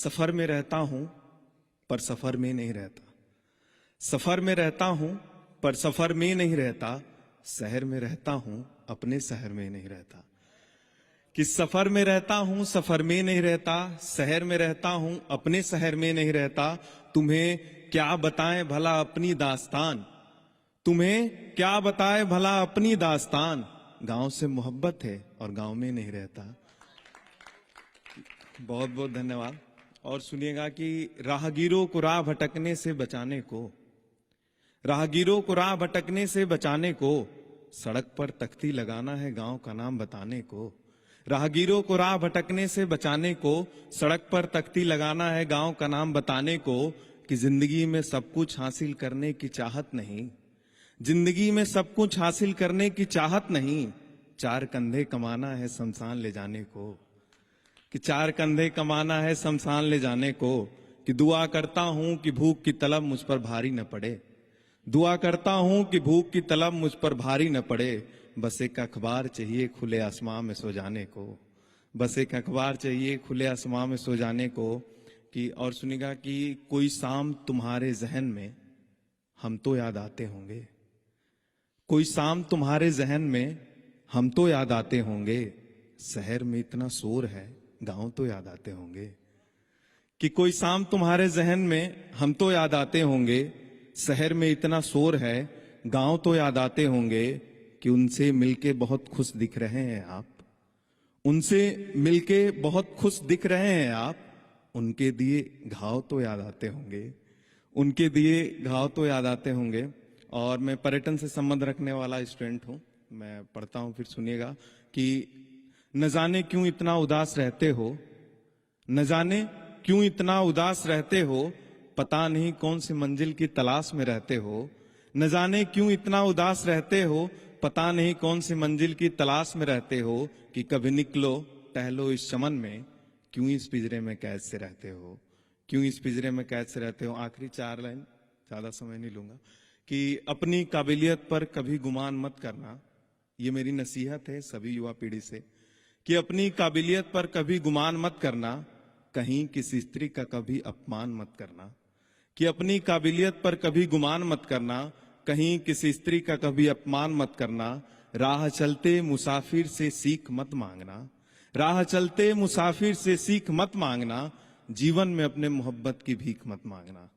सफर में रहता हूं पर सफर में नहीं रहता। सफर में रहता हूं पर सफर में नहीं रहता। शहर में रहता हूं अपने शहर में नहीं रहता। कि सफर में रहता हूं सफर में नहीं रहता। शहर में रहता हूं अपने शहर में नहीं रहता। तुम्हें क्या बताएं भला अपनी दास्तान। तुम्हें क्या बताएं भला अपनी दास्तान। गांव से मोहब्बत है और गांव में नहीं रहता। बहुत बहुत धन्यवाद। और सुनिएगा कि राहगीरों को राह भटकने से बचाने को, राहगीरों को राह भटकने से बचाने को सड़क पर तख्ती लगाना है गांव का नाम बताने को। राहगीरों को राह भटकने से बचाने को सड़क पर तख्ती लगाना है गांव का नाम बताने को। कि जिंदगी में सब कुछ हासिल करने की चाहत नहीं, जिंदगी में सब कुछ हासिल करने की चाहत नहीं। चार कंधे कमाना है शमशान ले जाने को। कि चार कंधे कमाना है शमशान ले जाने को। कि दुआ करता हूं कि भूख की तलब मुझ पर भारी न पड़े। दुआ करता हूं कि भूख की तलब मुझ पर भारी न पड़े। बस एक अखबार चाहिए खुले आसमां में सो जाने को। बस एक अखबार चाहिए खुले आसमां में सो जाने को। कि और सुनिएगा कि कोई शाम तुम्हारे जहन में हम तो याद आते होंगे। कोई शाम तुम्हारे जहन में हम तो याद आते होंगे। शहर में इतना शोर है गांव तो याद आते होंगे। कि कोई शाम तुम्हारे जहन में हम तो याद आते होंगे। शहर में इतना शोर है गांव तो याद आते होंगे। कि उनसे मिलके बहुत खुश दिख रहे हैं आप। उनसे मिलके बहुत खुश दिख रहे हैं आप। उनके दिए घाव तो याद आते होंगे। उनके दिए घाव तो याद आते होंगे। और मैं पर्यटन से संबंध रखने वाला स्टूडेंट हूं। मैं पढ़ता हूं, फिर सुनिएगा कि न जाने क्यों इतना उदास रहते हो। न जाने क्यों इतना उदास रहते हो। पता नहीं कौन सी मंजिल की तलाश में रहते हो। न जाने क्यों इतना उदास रहते हो। पता नहीं कौन सी मंजिल की तलाश में रहते हो। कि कभी निकलो टहलो इस चमन में, क्यों इस पिंजरे में कैद से रहते हो। क्यों इस पिंजरे में कैद से रहते हो। आखिरी चार लाइन, ज्यादा समय नहीं लूंगा। कि अपनी काबिलियत पर कभी गुमान मत करना। ये मेरी नसीहत है सभी युवा पीढ़ी से। कि अपनी काबिलियत पर कभी गुमान मत करना। कहीं किसी स्त्री का कभी अपमान मत करना। कि अपनी काबिलियत पर कभी गुमान मत करना। कहीं किसी स्त्री का कभी अपमान मत करना। राह चलते मुसाफिर से सीख मत मांगना। राह चलते मुसाफिर से सीख मत मांगना। जीवन में अपने मोहब्बत की भीख मत मांगना।